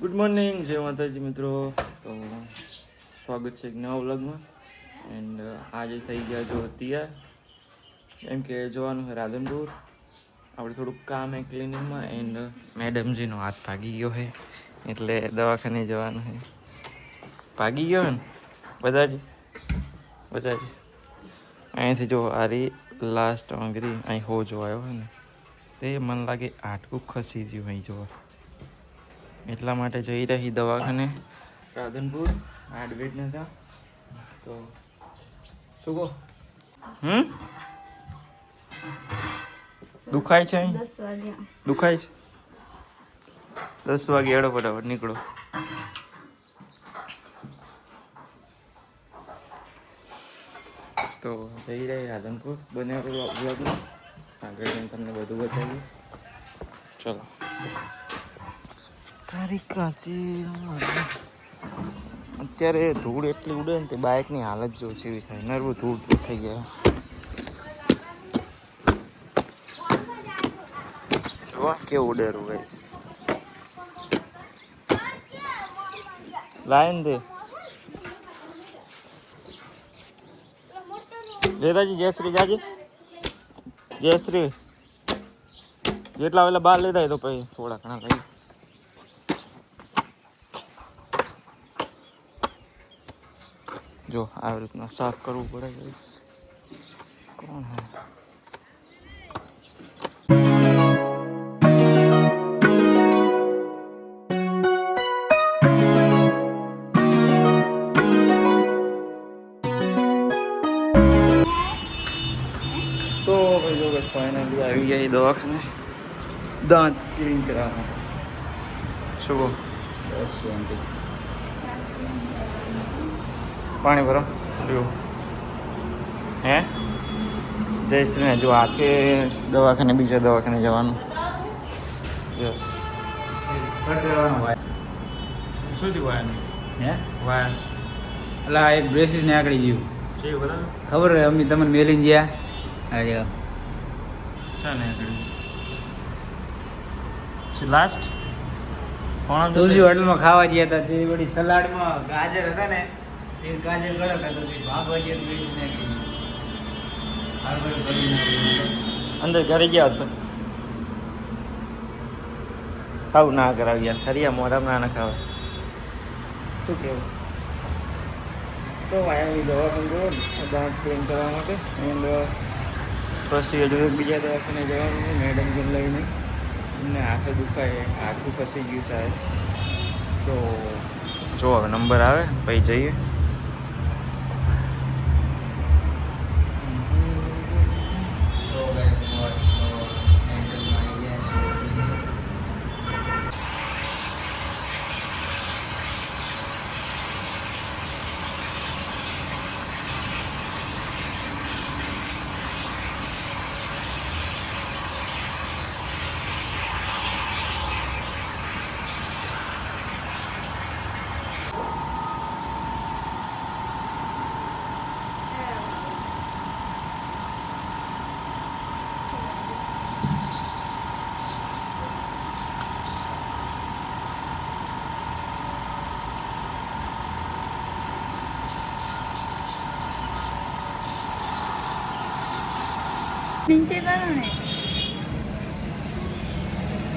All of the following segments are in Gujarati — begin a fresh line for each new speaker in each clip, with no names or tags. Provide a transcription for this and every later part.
ગુડ મોર્નિંગ, જય માતાજી મિત્રો. તો સ્વાગત છે એક નવા વ્લોગમાં. એન્ડ આજે થઈ ગયા જો તૈયાર, એમ કે જવાનું છે રાધનપુર. આપણે થોડુંક કામ છે ક્લિનિકમાં. એન્ડ મેડમજીનો હાથ ભાગી ગયો છે એટલે દવાખાને જવાનું છે. ભાગી ગયો ને બધાજી અહીંયાથી જો આ રી લાસ્ટ આંગળી અહીં હો જો આવ્યો હોય ને તે મને લાગે આટકું ખસી ગયું અહીં જોવા, એટલા માટે જઈ રહી દવાખાને રાધનપુર. એડમિટ નતા તો શું કહો? દુખાય છે અહીં?
10 વાગ્યા
દુખાય છે? 10 વાગે એડો ફટાફટ નીકળો. તો જઈ રહી રાધનપુર. બને બ્લોગમાં આગળ જઈને તમને બધું બતાવીશ. ચલો. તારી કાચી અત્યારે ધૂળ એટલી ઉડે ને તે બાઇકની હાલત જો જેવી થાય, નરવું ધૂળ થઈ ગયા. વાહ કેવું ઉડેરું ગઈશ. લાયન દે લેતાજી. જયશ્રી જાજી, જયશ્રી જેટલા વેલા બહાર લેતા તો પછી થોડા ઘણા લઈ. જો આવી રીતના સાફ કરવું પડે ગઈશ. કોણ હે? તો ભાઈ જો બસ ફાઇનલી આવી ગયા દવાખાને દાંત ક્લીન કરાવવા. શું કહો? બસ શાંતિ. પાણી ભરો જો. હે જયશ્રીને જો હાથે દવાખાને બીજા દવાખાને જવાનું. યસ. શું થયું વાયર?
હે
વાયર
અલા એક બ્રેસીસ ને આકડી ગયું
છે બરાબર.
ખબર હે અમે તમને મેલીને ગયા અરે
ચાલ ને આગળ છે લાસ્ટ કોણ
તુલસી હોટલમાં ખાવા ગયા હતા તે વળી સલાડમાં ગાજર હતા ને એ ગાજર ગળક હતો તે ભાગવા ગયા તો બ્રેસીસ ને આકડી ગયું.
અંદર ઘરે ગયા હતો. આવું ના કરાવ્યા ખરિયા મોઢામાં ના ખાવા. શું કેવું? તો આવી દવાખાને ગયો દાંત ક્લીન કરવા માટે. એન્ડ પછી હજુ બીજા દવાખાને જવાનું છે મેડમ જેમ લઈને. એમને હાથે દુખાય, હાથું ફસી ગયું સાહેબ. તો જો હવે નંબર આવે પછી જઈએ.
નીચે કરો ને.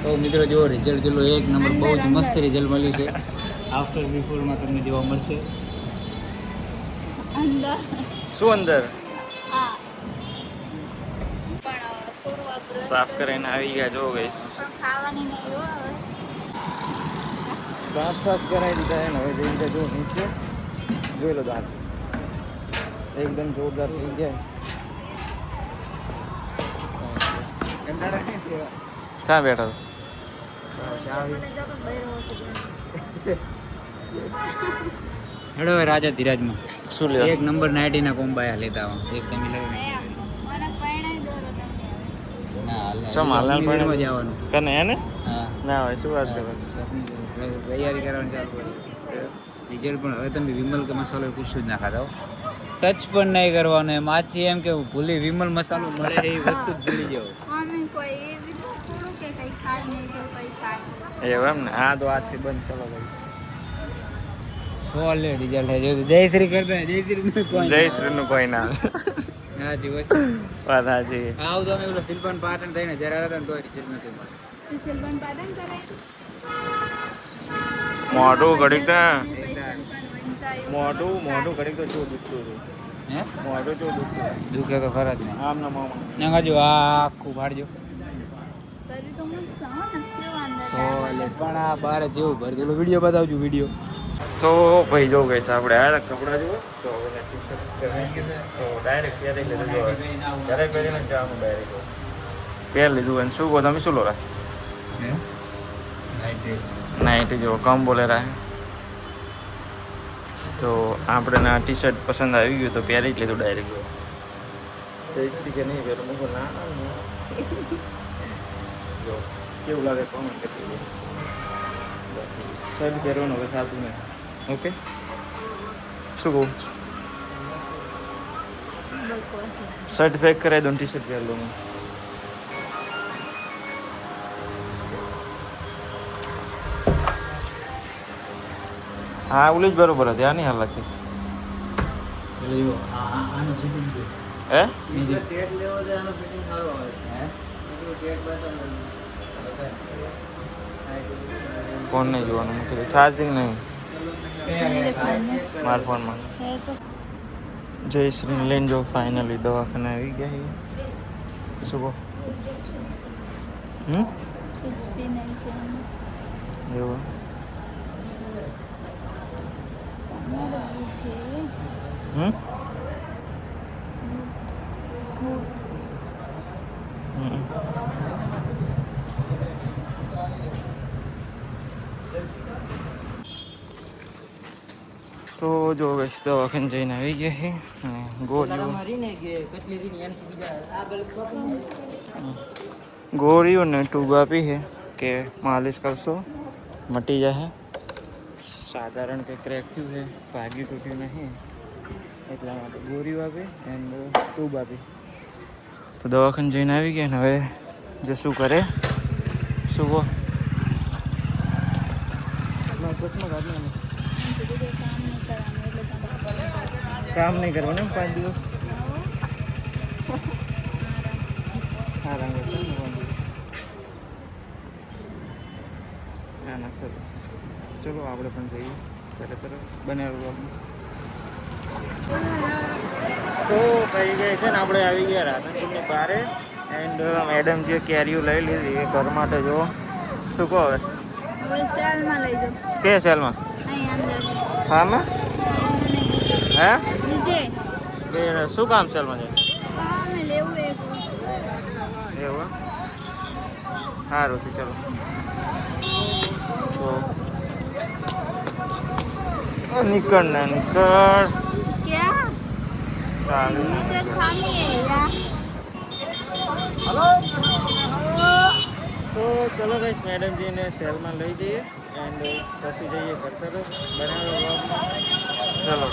તો મિત્રો જો રિઝલ્ટ જેટલો એક નંબર બહુ જ મસ્ત રિઝલ્ટ મળ્યું છે. આફ્ટર બિફોરમાં તમને જોવા મળશે.
અંદર
શું અંદર
હા પણ થોડું વાપરો.
સાફ કરીને આવી ગયા. જો ગઈશ
પણ ખાવાની નહીં હો હવે.
દાંત સાફ કરાવી દીધા એને. હવે જઈને જો નીચે જોઈ લો દાંત એકદમ જોરદાર થઈ ગયા. શા બેઠા
મને જો પણ બૈરો હશે.
હેડો હવે રાજા ધીરાજમાં
શું લેવા?
એક નંબર 90 ના કોમ્બાયા લેતા આવો એક તમે લેવો
મને પરણાઈ દોરો તમને હવે.
ના
ચમ હાલના પણ
જવાનું
કને એને
હા
ના હોય શું વાત કરો.
તૈયારી કરવાની ચાલુ કરી રિઝલ્ટ પણ હવે તમે વિમલ કે મસાલો પૂછું જ ના ખાતા ટચ પણ નહીં કરવાનો એમાંથી એમ કે ભૂલી વિમલ મસાલો મળે એ વસ્તુ જ ભૂલી જાઓ.
અમે કોઈ એવી તો થોડું કે કંઈ ખાય નહીં તો કંઈ ખાય.
એવું એમ ને? હા તો આજથી બંધ. ચલો ભાઈ,
સોલિડ રિઝલ્ટ છે. જો જયશ્રી કરતા જયશ્રી નું કોઈ
જય શ્રીનું કોઈ ના આવે.
હા જી હોય.
વાત સાચી.
આવું તો અમે પેલો શિલ્પન પાટણ થઈને જ્યારે હતા ને તો રિઝલ્ટ નથી મળે.
તું સિલ્વન પાટણ કરાય.
મોઢું ઘડીક તો
મોઢું
મોઢું ઘડીક તો શું દુખતું હતું.
હે
મોઢું શું દુખતું.
દુખે તો ખરા જ નહીં.
આમ ના મામા.
નંગા જો આ આખું ફાડજો.
કર્યું તો મસ્ત હો નક્કી વાંધો
ઓલે પણ આ બાર જેવું ભરજેલો વિડીયો બતાવજો વિડીયો.
તો ભાઈ જો ગઈ આપણે આ કપડાં જુઓ તો હવે ટી-શર્ટ પહેરી ગયું તો ડાયરેક્ટ પહેરી લીધું. જો ઘરે પહેરીને જવાનું ડાયરેક્ટ પહેરી લીધું. અને શું કહો તમે શું લો રા નાઇટ જો કમ બોલે રહ્યા. તો આપણે આ ટી-શર્ટ પસંદ આવી ગયું તો પહેરી જ લીધું ડાયરેક્ટ. જયશ્રી કે નહીં પહેરું મૂકો ના જો કેવું લાગે કોમેન્ટ કરી દો. શર્ટ પહેરવાનું હવે થતું નહીં. ઓકે શું કહું શર્ટ પેક કરાવી દો ને ટી-શર્ટ પહેર લો. હા ઓલી જ બરોબર હતી. આ નહીં હાલ લાગતી. હે ફોન નહીં જોવાનું મૂકી દે. ચાર્જિંગ નહીં મારા ફોનમાં. જયશ્રી લઈને જો ફાઇનલી દવાખાને આવી ગયા છે. શું કહો એવું તો જો ગઈશ દવાખાને જઈને આવી ગયા છે. ગોળીઓ ને ટ્યુબ આપી છે કે માલિશ કરશો મટી જાય. સાધારણ કે ક્રેક થયું છે, ભાગી તૂટ્યું નહીં એટલા માટે ગોળીઓ આપી એન્ડ ટ્યુબ આપી. તો દવાખાને જઈને આવી ગયા ને હવે જે શું કરે શું કહો ચશ્મા કાઢ. કામ નહીં કરવાનું 5 દિવસ આરામ રહેશે ને. ના ના સરસ. ચલો આપણે પણ જઈએ ઘરે તરફ બનાવ્યું. તો કહી ગયા છે ને આપણે આવી ગયા રાધનપુરની બારે એન્ડ મેડમ જે કેરીઓ લઈ લીધી એ ઘર માટે જો શું કહો હવે
સેલમાં લઈ જાઓ.
કે સેલમાં
અહીં અંદર
હામાં હે
નીચે
બે શું કામ સેલમાં છે
કામે લેવું એક
એવું સારું છે. ચલો તો નીકળ ને નીકળ
क्या
ચાલે.
मीटर खानी है या
તો ચલો ગાઈસ મેડમજીને સેલમાં લઈ જઈએ એન્ડ પછી જઈએ ઘર તરફ બનાવ્યો બ્લોગમાં. ચલો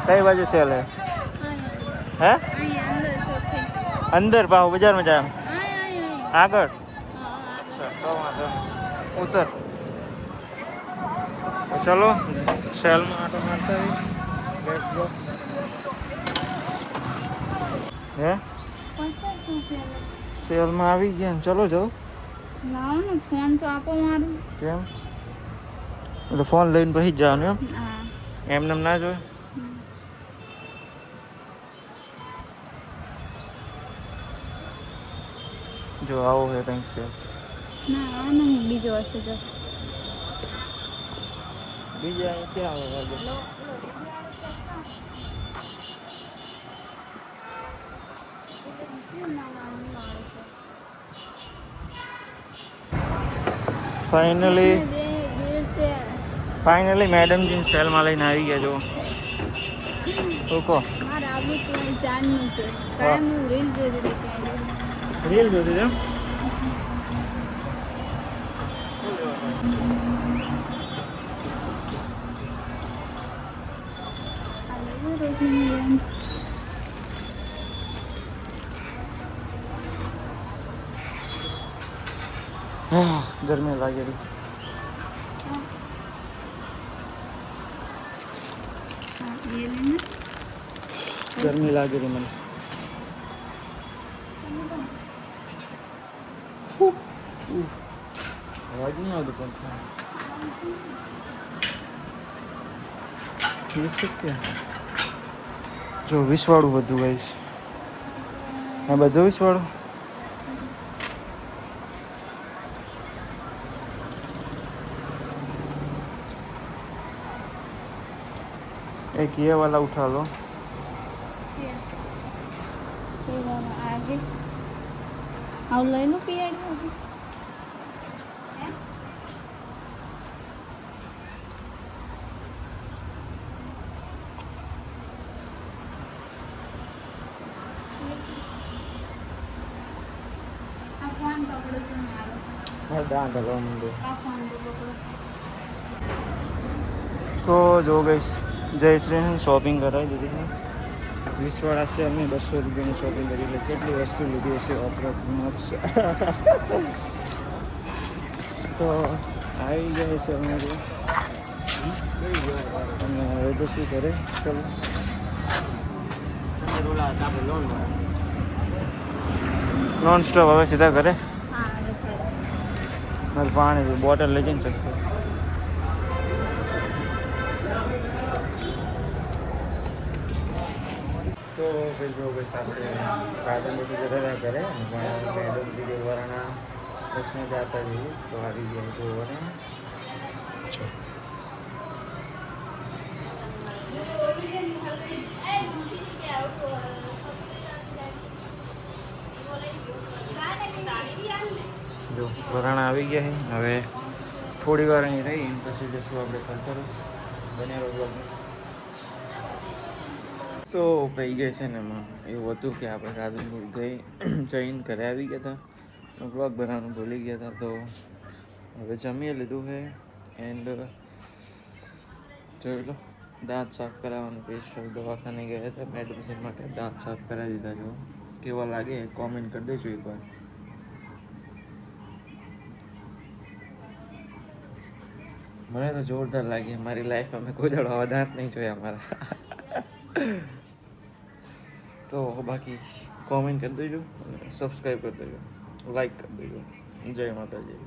કઈ બાજુ સેલ હે હે
અહીં અંદર ચોથે
અંદર ભાવ બજારમાં જાય
અહીં
આગળ
હા
તો વાંધો ઉતર. ચલો સેલમાં આટો મારતા લેટ્સ ગો. હે
50 રૂપિયા
સેલમાં આવી ગયા ને ચલો જાઓ.
લાવો ને ફોન તો આપો મારું.
કેમ એટલે ફોન લઈને પછી જ જવાનું
હા
એમ એમને ના જોઈએ. જો આવો છે કંઈક સેલ.
ના આ નહીં બીજો હશે જો
બીજા ક્યાં આવે ફાઇનલી મેડમજીને સેલમાં લઈને આવી ગયા જો. ઓકો
મારે આવું તો અહીં જાણનું છે કાયમ હું રીલ જોઈ હતી ત્યાં
રીલ જોતી છે. ગરમી લાગેલી.
હા એ લઈને
ગરમી લાગેલી મને. અવાજ નહીં આવતો પણ જો 20 વાળું બધું ગાઈસ. આ બધું 20 વાળું. एक ये वाला उठा लो.
ये वाला आगे और ले लो पियाड़ी अभी आप फोन पकड़ो जो मारो
हाँ दांत हलवा मंडे.
आप फोन पकड़ो
તો જો ગઈશ જયશ્રીને શોપિંગ કરાવી દીધી છે. 20 વાળા છે અમે 200 રૂપિયાની શોપિંગ કરી એટલે કેટલી વસ્તુ લીધી હશે અપ્રોક્સ. તો આવી જાય છે અમારે. અને હવે તો શું કરે ચલો નોન સ્ટોપ હવે સીધા કરે.
हाँ ऐसे
મારે પાણી બોટલ લઈ જઈને શકતો. તો ભાઈ જો બસ આપણે રાધનપુરથી જતા રહ્યા ઘરે અને પણ મેડમજી દેવવાળાના બસમાં જતા જઈએ તો આવી ગયા જો વરાણા. જો વરાણા આવી ગયા છે. હવે થોડી વાર અહીં રહી પછી જશું આપણે કલ્ચર બન્યા રોડ. તો પઈ ગઈ છે ને એમાં એવું હતું કે આપણે રાધનપુર જઈને ઘરે આવી ગયા હતા. બ્લોગ બનાવવાનું ભૂલી ગયા હતા. તો હવે જમી લીધું છે એન્ડ જોઈ લો દાંત સાફ કરાવવાનું સ્પેશિયલ દવાખાને ગયા હતા મેડિસિન માટે. દાંત સાફ કરાવી દીધા. જો કેવા લાગે કોમેન્ટ કરી દેજો એકવાર. મને તો જોરદાર લાગે. મારી લાઈફમાં મેં કોઈ દાડો આવા દાંત નહીં જોયા મારા. તો બાકી કોમેન્ટ કરી દેજો, સબસ્ક્રાઈબ કરી દેજો, લાઈક કરી દેજો. જય માતાજી.